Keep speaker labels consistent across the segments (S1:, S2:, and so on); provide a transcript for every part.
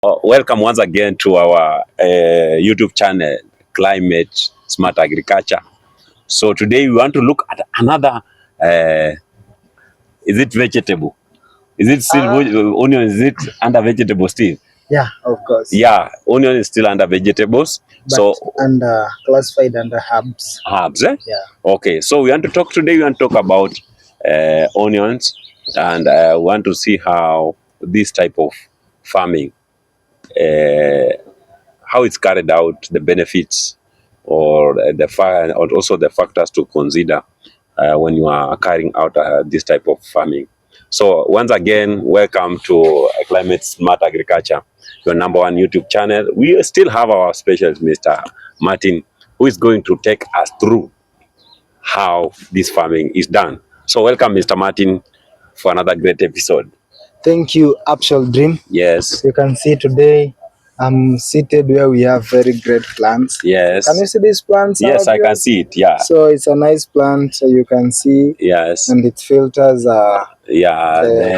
S1: Welcome once again to our YouTube channel, Climate Smart Agriculture. So today we want to look at another, is it vegetable? Is it still onion? Is it under vegetable still?
S2: Yeah, of course.
S1: Yeah, onion is still under vegetables.
S2: But
S1: so
S2: classified under herbs.
S1: Herbs, eh?
S2: Yeah.
S1: Okay, so we want to talk today. We want to talk about onions, and we want to see how this type of farming, how it's carried out, the benefits, or or also the factors to consider when you are carrying out this type of farming. So once again, welcome to Climate Smart Agriculture, your number one YouTube channel. We still have our specialist, Mr. Martin, who is going to take us through how this farming is done. So welcome, Mr. Martin, for another great episode.
S2: Thank you, Actual Dream.
S1: Yes.
S2: You can see today I'm seated where we have very great plants.
S1: Yes.
S2: Can you see these plants?
S1: Yes, I can see it. Yeah.
S2: So it's a nice plant, so you can see.
S1: Yes.
S2: And it filters the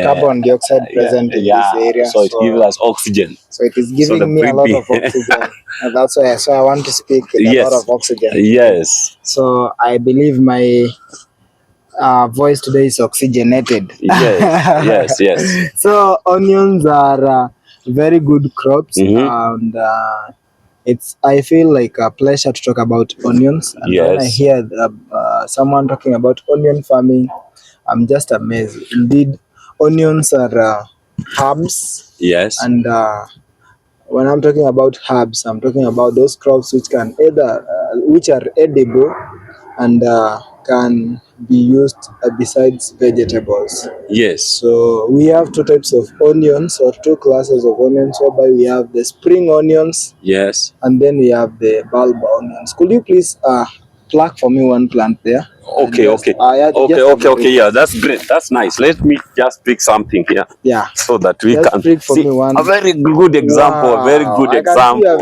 S2: carbon dioxide present in this area.
S1: So it gives us oxygen.
S2: So it is giving me a lot of oxygen. And that's why I want to speak with a lot of oxygen.
S1: Yes.
S2: So I believe my voice today is oxygenated.
S1: Yes.
S2: So onions are very good crops, and I feel like a pleasure to talk about onions. And when I hear someone talking about onion farming, I'm just amazed. Indeed, onions are herbs.
S1: Yes.
S2: And when I'm talking about herbs, I'm talking about those crops which can which are edible and can be used besides vegetables.
S1: Yes.
S2: So we have two types of onions, or two classes of onions, whereby we have the spring onions.
S1: Yes.
S2: And then we have the bulb onions. Could you please pluck for me one plant there?
S1: Okay. Yeah, that's great. That's nice. Let me just pick something here.
S2: Yeah.
S1: So that we
S2: just
S1: can
S2: see
S1: a very good example.
S2: Wow.
S1: A very good example.
S2: A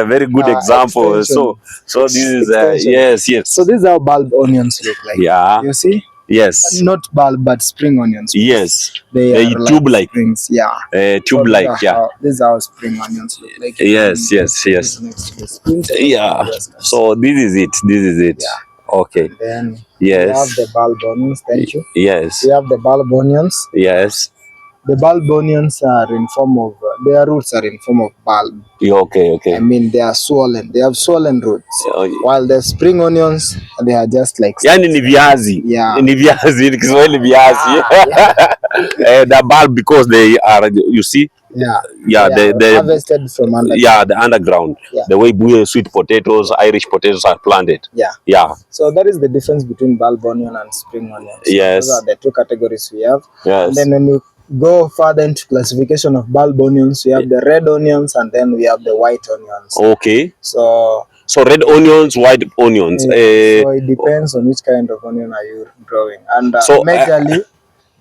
S2: very good
S1: example.
S2: Extension.
S1: So this is yes.
S2: So this is how bulb onions look like.
S1: Yeah.
S2: You see?
S1: Yes.
S2: Not bulb, but spring onions.
S1: Yes.
S2: They are
S1: tube-like.
S2: Springs. Yeah.
S1: Tube-like. Yeah.
S2: This is how spring onions look like.
S1: Yes.
S2: Next to the springs.
S1: Yeah. So this is it. Yeah. Okay.
S2: Then
S1: yes.
S2: We have the bulb onions. Thank you.
S1: Yes.
S2: We have the bulb onions.
S1: Yes.
S2: The bulb onions are in form of their roots are in form of bulb.
S1: Okay.
S2: I mean, they are swollen. They have swollen roots. While the spring onions, they are just like.
S1: Yani ni viazi.
S2: Yeah.
S1: Ni viazi. Ni Kiswahili viazi. The bulb, because they are, you see.
S2: Yeah. They harvested from underground.
S1: Yeah, the underground. Yeah. The way sweet potatoes, Irish potatoes are planted. Yeah.
S2: So that is the difference between bulb onion and spring onion. So
S1: yes.
S2: Those are the two categories we have.
S1: Yes.
S2: And then when you go further into classification of bulb onions, we have the red onions, and then we have the white onions.
S1: Okay.
S2: So
S1: red onions, white onions.
S2: So it depends on which kind of onion are you growing. And majorly,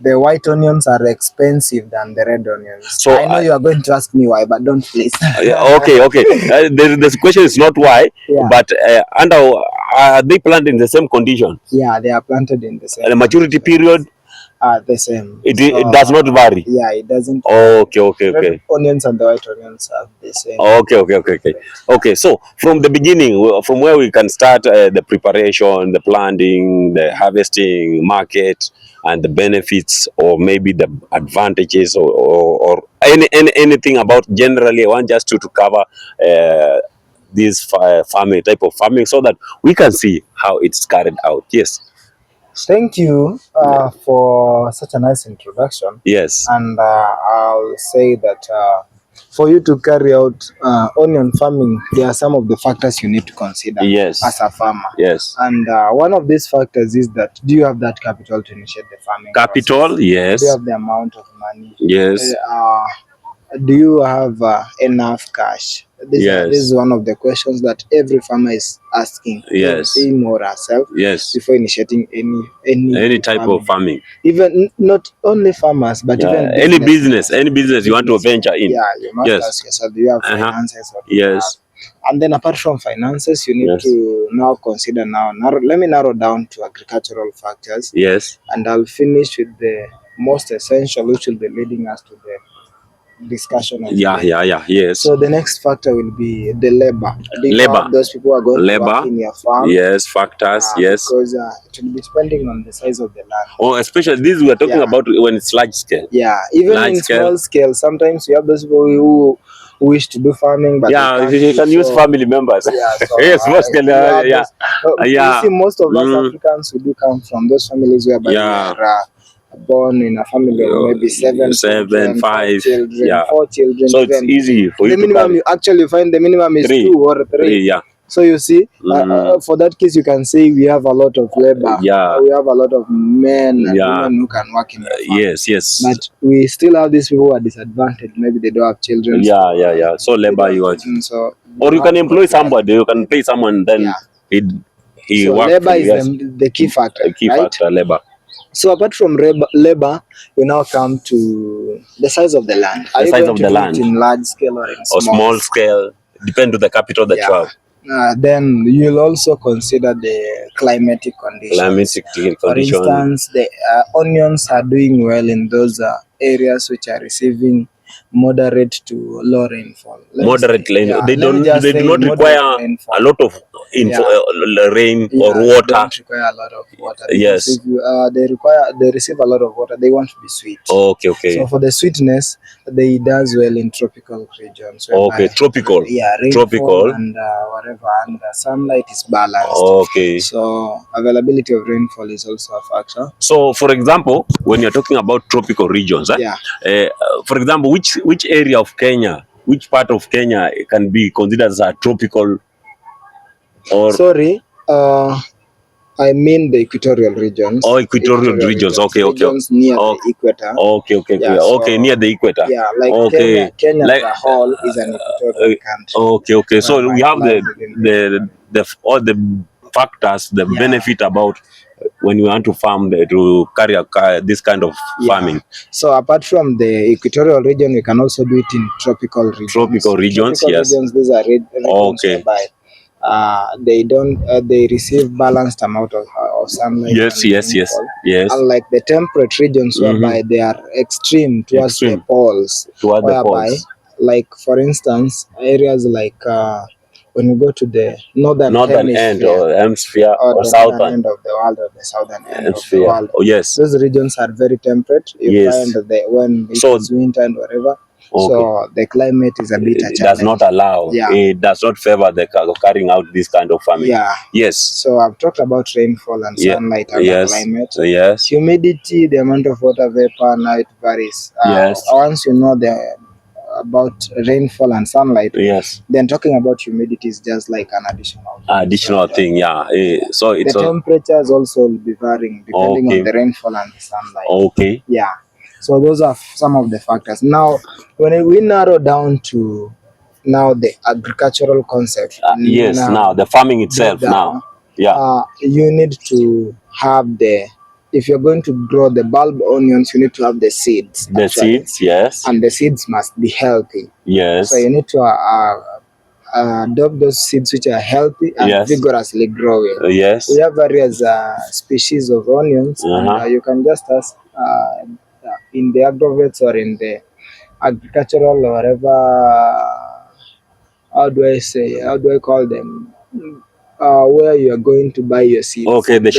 S2: the white onions are expensive than the red onions. So I know you are going to ask me why, but don't please.
S1: Okay. The question is not why, but are they planted in the same condition?
S2: Yeah, they are planted in the same.
S1: The maturity period?
S2: The same.
S1: It does not vary.
S2: Yeah, it doesn't.
S1: Okay.
S2: Red onions and the white onions are the same.
S1: Okay. So from the beginning, from where we can start the preparation, the planting, the harvesting, market, and the benefits, or maybe the advantages, or anything about generally. I want just to cover this farming type of farming, so that we can see how it's carried out. Yes.
S2: Thank you for such a nice introduction.
S1: Yes.
S2: And I'll say that for you to carry out onion farming, there are some of the factors you need to consider as a farmer.
S1: Yes.
S2: And one of these factors is that, do you have that capital to initiate the farming
S1: capital process? Yes.
S2: Do you have the amount of money?
S1: Yes.
S2: Do you have enough cash? This is one of the questions that every farmer is asking him or herself before initiating any
S1: type of farming.
S2: Even not only farmers, but even
S1: any business you want to venture in.
S2: Yeah, you must ask yourself, do you have finances? And then apart from finances, you need to now consider let me narrow down to agricultural factors.
S1: Yes.
S2: And I'll finish with the most essential, which will be leading us to the discussion of
S1: Yeah,
S2: today.
S1: yes.
S2: So the next factor will be the labor. Those people who are going to work in your farm.
S1: Yes, factors. Yes.
S2: Because it will be depending on the size of the land.
S1: Oh, especially this we are talking about when it's large scale.
S2: Yeah, even in small scale, sometimes you have those people who wish to do farming, but
S1: you can use family members.
S2: Yeah, so
S1: yes, small scale.
S2: You see, most of us Africans who do come from those families whereby we are born in a family of maybe seven children,
S1: 5
S2: children, 4 children.
S1: So it's easy for
S2: the
S1: you
S2: minimum you actually find the minimum is 2 or 3.
S1: Yeah.
S2: So you see, for that case, you can say we have a lot of labor.
S1: Yeah.
S2: We have a lot of men and women who can work in the farm.
S1: Yes.
S2: But we still have these people who are disadvantaged. Maybe they don't have children.
S1: Yeah. So labor you want.
S2: So
S1: or you can employ somebody. You can pay someone. Then he
S2: so
S1: works.
S2: Labor is the key factor.
S1: Labor.
S2: So apart from labor, we now come to the size of the land.
S1: The size of the land
S2: in large scale or in
S1: small scale, depend on the capital that you have.
S2: Then you'll also consider the climatic conditions. For instance, the onions are doing well in those areas which are receiving moderate to low rainfall.
S1: They do not require a lot of rain or water.
S2: They don't require a lot of water. Yes. If they receive a lot of water, they want to be sweet.
S1: Okay.
S2: So for the sweetness, they does well in tropical regions.
S1: Tropical.
S2: Rainfall and whatever, and the sunlight is balanced. So availability of rainfall is also a factor.
S1: So for example, when you're talking about tropical regions, for example, which area of Kenya, which part of Kenya can be considered as a tropical? Or
S2: I mean the equatorial regions.
S1: Equatorial regions.
S2: Regions near the equator.
S1: Okay, near the equator.
S2: Yeah, like Kenya as a whole is an equatorial country.
S1: Okay. So we have the all the factors, the benefit about when you want to farm, to carry this kind of farming.
S2: So apart from the equatorial region, we can also do it in tropical regions.
S1: Tropical regions,
S2: these are regions whereby they receive balanced amount of sunlight.
S1: Yes.
S2: Unlike the temperate regions whereby they are extreme towards the poles. Like for instance, areas like when you go to the northern
S1: end or hemisphere or
S2: the
S1: southern
S2: end of the world or the southern end of the world. Those regions are very temperate. You find when it's winter and whatever. So the climate is a bit
S1: it does not allow. It does not favor the carrying out this kind of farming.
S2: So I've talked about rainfall and sunlight and climate. Humidity, the amount of water vapor, now it varies. Once you know about rainfall and sunlight, then talking about humidity is just like an additional
S1: thing. So it's
S2: the temperatures also will be varying depending on the rainfall and the sunlight. So those are some of the factors. Now, when we narrow down to the agricultural concept.
S1: Now the farming itself.
S2: You need to have if you're going to grow the bulb onions, you need to have the seeds. And the seeds must be healthy.
S1: So
S2: you need to adopt those seeds which are healthy and vigorously growing. We have various species of onions, and you can just ask in the agrovets or in the agricultural or whatever, how do I call them? Where you are going to buy your seeds.
S1: The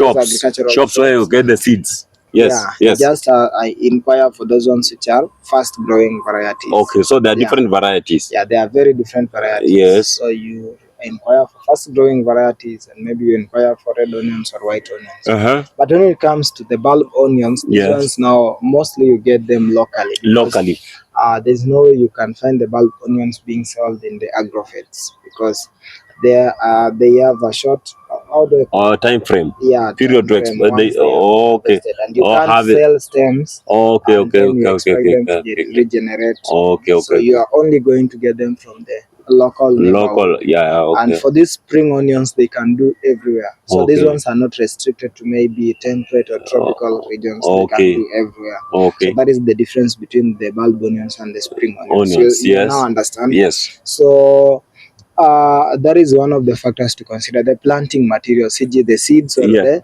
S1: shops where you get the seeds.
S2: Just I inquire for those ones which are fast growing varieties.
S1: So there are different varieties.
S2: There are very different varieties. So you inquire for fast growing varieties, and maybe you inquire for red onions or white onions. But when it comes to the bulb onions, these ones now mostly you get them locally. There's no way you can find the bulb onions being sold in the agrovets because they have a short
S1: time frame.
S2: Period to expect. And you can't sell stems. Regenerate. So you are only going to get them from the local. And for these spring onions, they can do everywhere. So these ones are not restricted to maybe temperate or tropical regions. They can do everywhere. So that is the difference between the bulb onions and the spring onions. You now understand.
S1: Yes.
S2: So that is one of the factors to consider. The planting materials, e.g., the seeds or the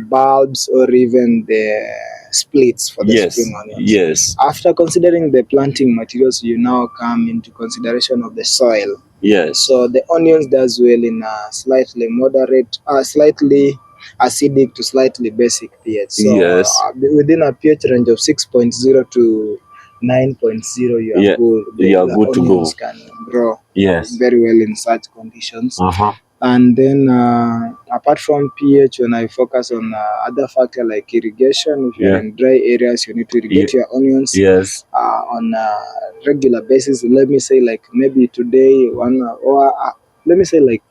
S2: bulbs or even the splits for the spring onions.
S1: Yes.
S2: After considering the planting materials, you now come into consideration of the soil.
S1: Yes.
S2: So the onions does well in a slightly moderate, slightly acidic to slightly basic pH. So within a pH range of 6.0 to 9.0, you are good.
S1: You are good to go.
S2: Onions can grow
S1: very
S2: well in such conditions. And then apart from pH, when I focus on other factor like irrigation, if you're in dry areas, you need to irrigate your onions on a regular basis. Let me say like maybe today, let me say like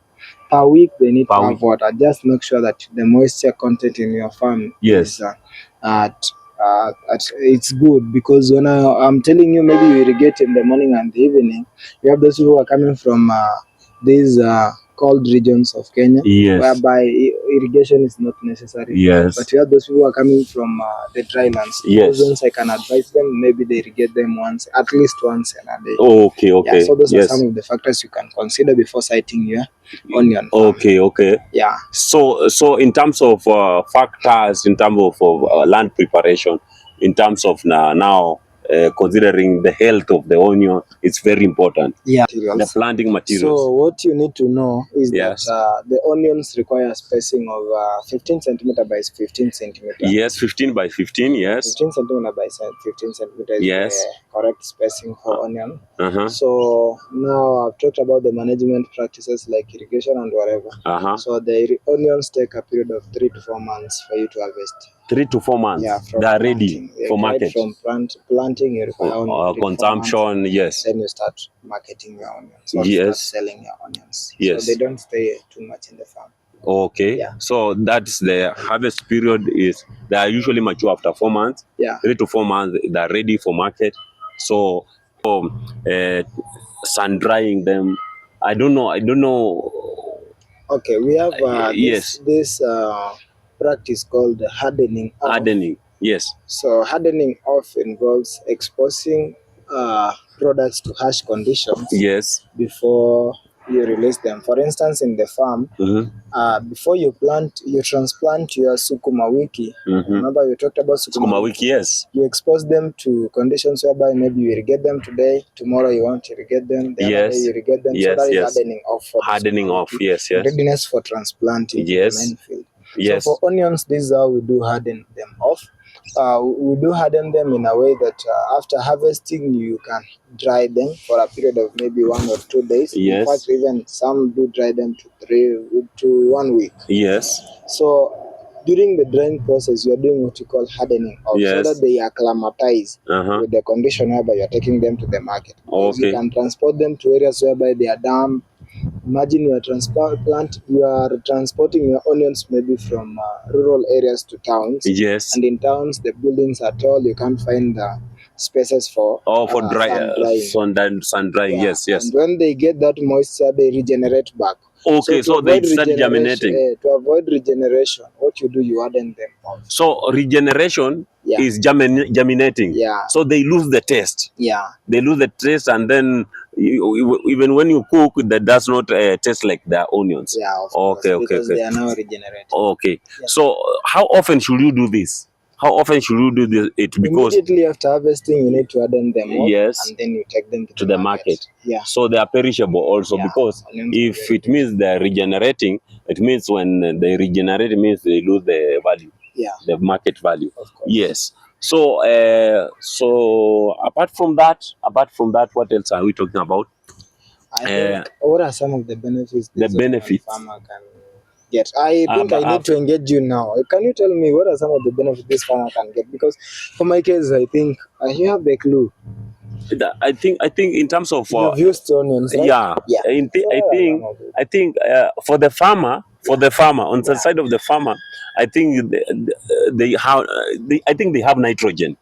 S2: per week they need to have water. Just make sure that the moisture content in your farm is it's good, because when I'm telling you, maybe you irrigate in the morning and the evening, you have those who are coming from these cold regions of Kenya, whereby irrigation is not necessary. But you have those people who are coming from the dry lands. Those ones I can advise them, maybe they irrigate them at least once in a day.
S1: Okay.
S2: So those are some of the factors you can consider before siting your onion farm.
S1: Yeah. So in terms of factors, in terms of land preparation, in terms of now considering the health of the onion, it's very important. The planting materials.
S2: So what you need to know is that the onions require a spacing of 15 centimeter by 15 centimeter.
S1: Yes, 15 by 15. Yes.
S2: 15 centimeter by 15 centimeters. Yes. Is the correct spacing for onion. So now I've talked about the management practices like irrigation and whatever. So the onions take a period of 3 to 4 months for you to harvest.
S1: 3 to 4 months.
S2: Yeah,
S1: they are ready for market.
S2: From planting, you require
S1: consumption.
S2: Then you start marketing your onions. Or start selling your onions. So they don't stay too much in the farm.
S1: So that's the harvest period. Is they are usually mature after 4 months. 3 to 4 months, they are ready for market. So sun drying them. I don't know.
S2: Okay, we have this practice called hardening off.
S1: Hardening, yes.
S2: So hardening off involves exposing products to harsh conditions before you release them. For instance, in the farm, before you transplant your sukuma wiki. Remember we talked about sukuma wiki?
S1: Yes.
S2: You expose them to conditions whereby maybe you irrigate them today, tomorrow you want to irrigate them, the other day you irrigate them. So that is hardening off.
S1: Hardening off, yes.
S2: Readiness for transplanting in the main field. So for onions, this is how we do harden them off. We do harden them in a way that after harvesting, you can dry them for a period of maybe 1 or 2 days. In fact, even some do dry them to 1 week. So during the drying process, you are doing what you call hardening off, so that they acclimatize with the condition whereby you are taking them to the market. You can transport them to areas whereby they are damp. Imagine you are transporting your onions maybe from rural areas to towns. And in towns, the buildings are tall. You can't find spaces for
S1: sun drying.
S2: And when they get that moisture, they regenerate back.
S1: So they start germinating.
S2: To avoid regeneration, what you do, you harden them off.
S1: So regeneration is germinating. So they lose the taste. They lose the taste, and then even when you cook, that does not taste like the onions.
S2: Because they are now regenerated.
S1: So how often should you do this? How often should you do this? Because
S2: immediately after harvesting, you need to harden them off, and then you take them to the market.
S1: So they are perishable also, because if it means they are regenerating, it means when they regenerate, it means they lose the value, the market value. So apart from that, what else are we talking about?
S2: What are some of the benefits?
S1: The benefits
S2: farmer can get. I think I need to engage you now. Can you tell me what are some of the benefits this farmer can get? Because for my case, I think you have the clue.
S1: I think in terms of
S2: you've used onions, right?
S1: I think for the farmer, on the side of the farmer, I think they have nitrogen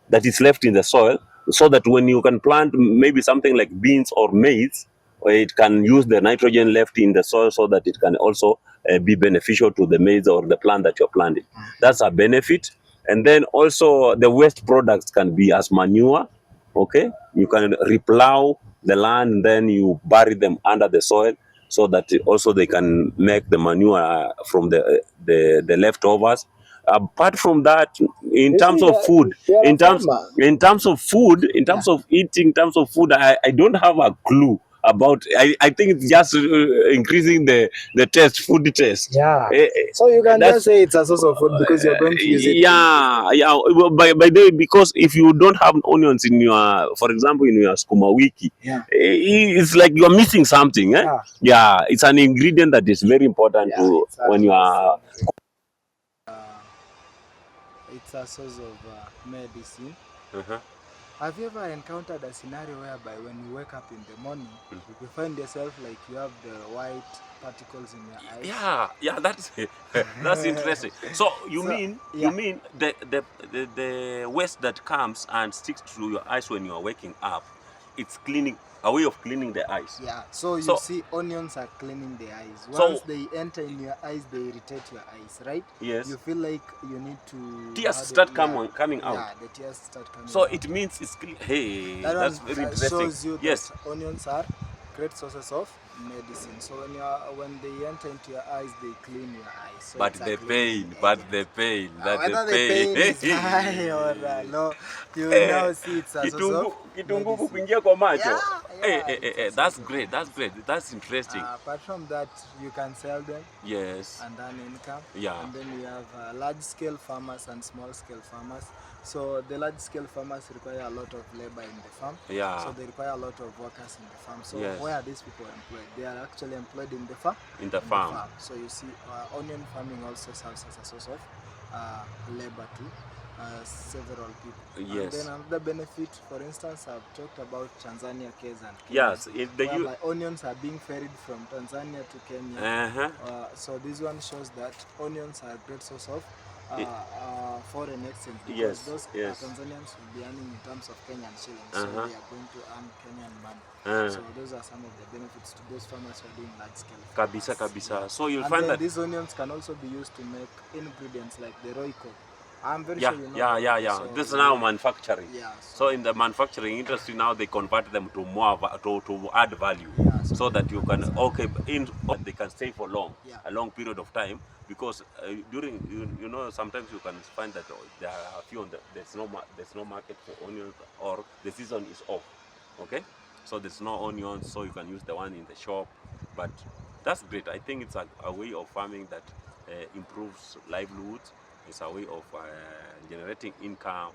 S1: that is left in the soil, so that when you can plant maybe something like beans or maize, it can use the nitrogen left in the soil, so that it can also be beneficial to the maize or the plant that you're planting. That's a benefit. And then also the waste products can be as manure. You can replow the land, then you bury them under the soil so that also they can make the manure from the leftovers. Apart from that, in
S2: You
S1: terms
S2: see
S1: of
S2: that
S1: food,
S2: you're a
S1: in terms
S2: farmer.
S1: in terms of food, in
S2: Yeah.
S1: terms of eating, in terms of food, I don't have a clue about. I think it's just increasing the taste, food taste.
S2: Yeah.
S1: Eh,
S2: So you can
S1: that's
S2: just say it's a source of food because you're going to use it.
S1: yeah. Well, by the way, because if you don't have onions in your, for example, in your skuma wiki,
S2: Yeah.
S1: it's like you're missing something. Eh?
S2: Yeah.
S1: Yeah, it's an ingredient that is very important
S2: Yeah.
S1: to when you are.
S2: It's a source of medicine.
S1: Uh-huh.
S2: Have you ever encountered a scenario whereby when you wake up in the morning, you find yourself like you have the white particles in your eyes?
S1: Yeah, that's that's interesting. So you
S2: So,
S1: mean
S2: yeah.
S1: you mean the waste that comes and sticks to your eyes when you are waking up, it's cleaning, a way of cleaning the eyes.
S2: Yeah, so you
S1: So-
S2: see onions are cleaning the eyes.
S1: So-
S2: Once they enter in your eyes, they irritate your eyes, right?
S1: Yes.
S2: You feel like you need to...
S1: Tears
S2: how do-
S1: start
S2: yeah,
S1: coming out.
S2: Yeah, the tears start coming
S1: So
S2: out.
S1: it means it's clean. Hey,
S2: That
S1: that's
S2: one
S1: very interesting.
S2: shows you
S1: Yes.
S2: that onions are great sources of medicine. So when they enter into your eyes, they clean your eyes. So
S1: But
S2: it's a
S1: the
S2: cleaning
S1: pain, but
S2: agent.
S1: the pain,
S2: Whether the pain is high or low, you now see it's a source of
S1: Kitungu
S2: medicine.
S1: kuingia kwa macho.
S2: Yeah, it's a
S1: That's
S2: source of
S1: great. That's great. That's interesting.
S2: apart from that, you can sell them
S1: Yes.
S2: and earn income.
S1: Yeah.
S2: And then we have large-scale farmers and small-scale farmers. So the large-scale farmers require a lot of labor in the farm.
S1: Yeah.
S2: So they require a lot of workers in the farm. So
S1: Yes.
S2: where are these people employed? They are actually employed in the farm.
S1: In the farm.
S2: So you see, onion farming also serves as a source of labor to several people.
S1: Yes.
S2: And then another benefit, for instance, I've talked about Tanzania case and Kenya.
S1: Yes. If the
S2: whereby onions are being ferried from Tanzania to Kenya.
S1: Uh-huh.
S2: So this one shows that onions are a great source of foreign exchange, because
S1: Yes,
S2: those
S1: yes.
S2: Tanzanians will be earning in terms of Kenyan shillings,
S1: Uh-huh.
S2: so they are going to earn Kenyan money. So those are some of the benefits to those farmers who are doing large scale farmers.
S1: Kabisa. So you'll
S2: And
S1: find
S2: then
S1: that.
S2: these onions can also be used to make ingredients like the Royco. I'm very
S1: Yeah,
S2: sure you know.
S1: yeah.
S2: So,
S1: This is now manufacturing.
S2: Yeah.
S1: So in the manufacturing industry now, they convert them to more to add value,
S2: Yeah,
S1: so that you can they can stay for
S2: Yeah.
S1: a long period of time, because during you know sometimes you can find that there are a few there's no market for onions, or the season is off. Okay, so there's no onions, so you can use the one in the shop. But that's great. I think it's a way of farming that improves livelihoods. It's a way of generating income.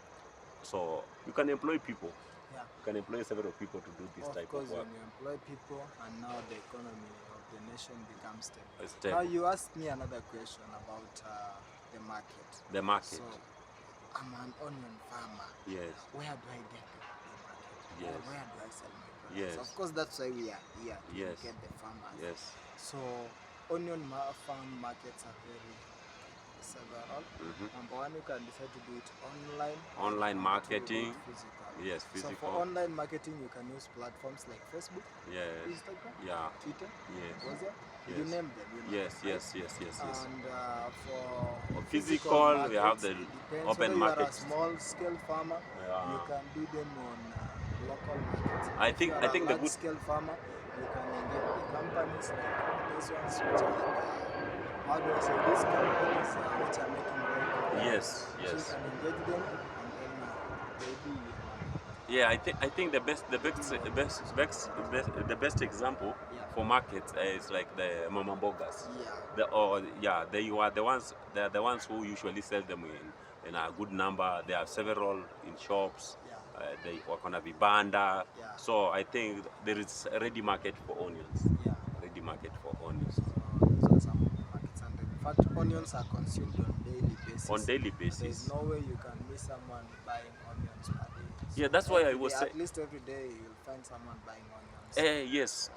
S1: So you can employ people.
S2: Yeah.
S1: You can employ several people to do this type of work.
S2: When you employ people, and now the economy of the nation becomes stable.
S1: Stable.
S2: Now you asked me another question about the market.
S1: The market.
S2: So I'm an onion farmer.
S1: Yes.
S2: Where do I get the market?
S1: Yes.
S2: Or where do I sell my products?
S1: Yes.
S2: Of course, that's why we are here to
S1: Yes.
S2: get the farmers.
S1: Yes.
S2: So onion farm markets are very several. Number one, you can decide to do it online.
S1: Online
S2: or to do it
S1: marketing.
S2: physical.
S1: Yes,
S2: So
S1: physical.
S2: for online marketing, you can use platforms like Facebook,
S1: Yes.
S2: Instagram,
S1: Yeah.
S2: Twitter,
S1: Yes.
S2: WhatsApp.
S1: Yes.
S2: You name them. You know
S1: Yes.
S2: them, right?
S1: Yes.
S2: And for
S1: physical, we have
S2: markets,
S1: the
S2: it depends.
S1: open
S2: Whether
S1: markets.
S2: you are a small scale farmer,
S1: Yeah.
S2: you can do them on local markets.
S1: I
S2: If
S1: think-
S2: you
S1: I
S2: are
S1: think
S2: a
S1: the
S2: large
S1: good-
S2: scale farmer, you can engage the companies like these ones which are how do I say, these companies which are making very good.
S1: Yes.
S2: So
S1: Yes.
S2: you can engage them, and then they do your money.
S1: Yeah, I think the best example
S2: Yeah.
S1: for markets is like the mama mbogas.
S2: Yeah.
S1: They're the ones who usually sell them in a good number. There are several in shops.
S2: Yeah.
S1: They work on a vibanda.
S2: Yeah.
S1: So I think there is a ready market for onions.
S2: Yeah.
S1: Ready market for onions.
S2: So those are some of the markets, and in fact, onions are consumed on daily basis.
S1: On daily
S2: There's
S1: basis.
S2: no way you can miss someone buying onions per day.
S1: Yeah, that's why I
S2: every
S1: was
S2: day,
S1: saying.
S2: at least every day you'll find someone buying onions.
S1: Yes,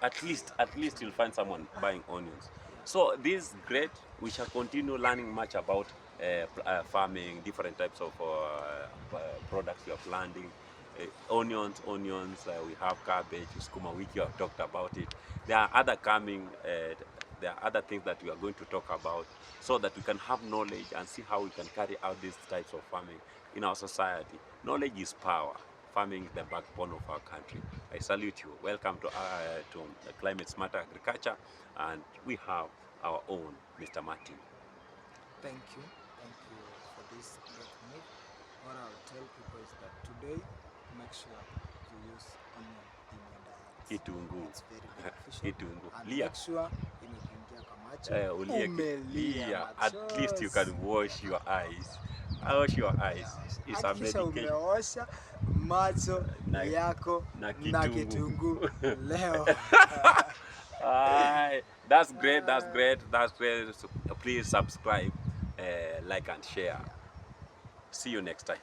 S1: at least you'll find someone buying onions. So this is great. We shall continue learning much about farming, different types of products you are planting. Onions. We have cabbage, skuma wiki. I've talked about it. There are other coming. There are other things that we are going to talk about, so that we can have knowledge and see how we can carry out these types of farming in our society. Knowledge is power. farming is the backbone of our country. I salute you. Welcome to Climate Smart Agriculture, and we have our own Mr. Martin.
S2: Thank you for this great move. What I'll tell people is that today, make sure you use onion in your diet.
S1: Kitunguu.
S2: It's very beneficial.
S1: Kitunguu.
S2: And
S1: Lia.
S2: make sure imekuingia kwa macho.
S1: Umelia. At least you can wash your eyes. Wash your eyes. It's a medication.
S2: Umeosha macho yako na kitunguu leo.
S1: That's great. Please subscribe, like and share. See you next time.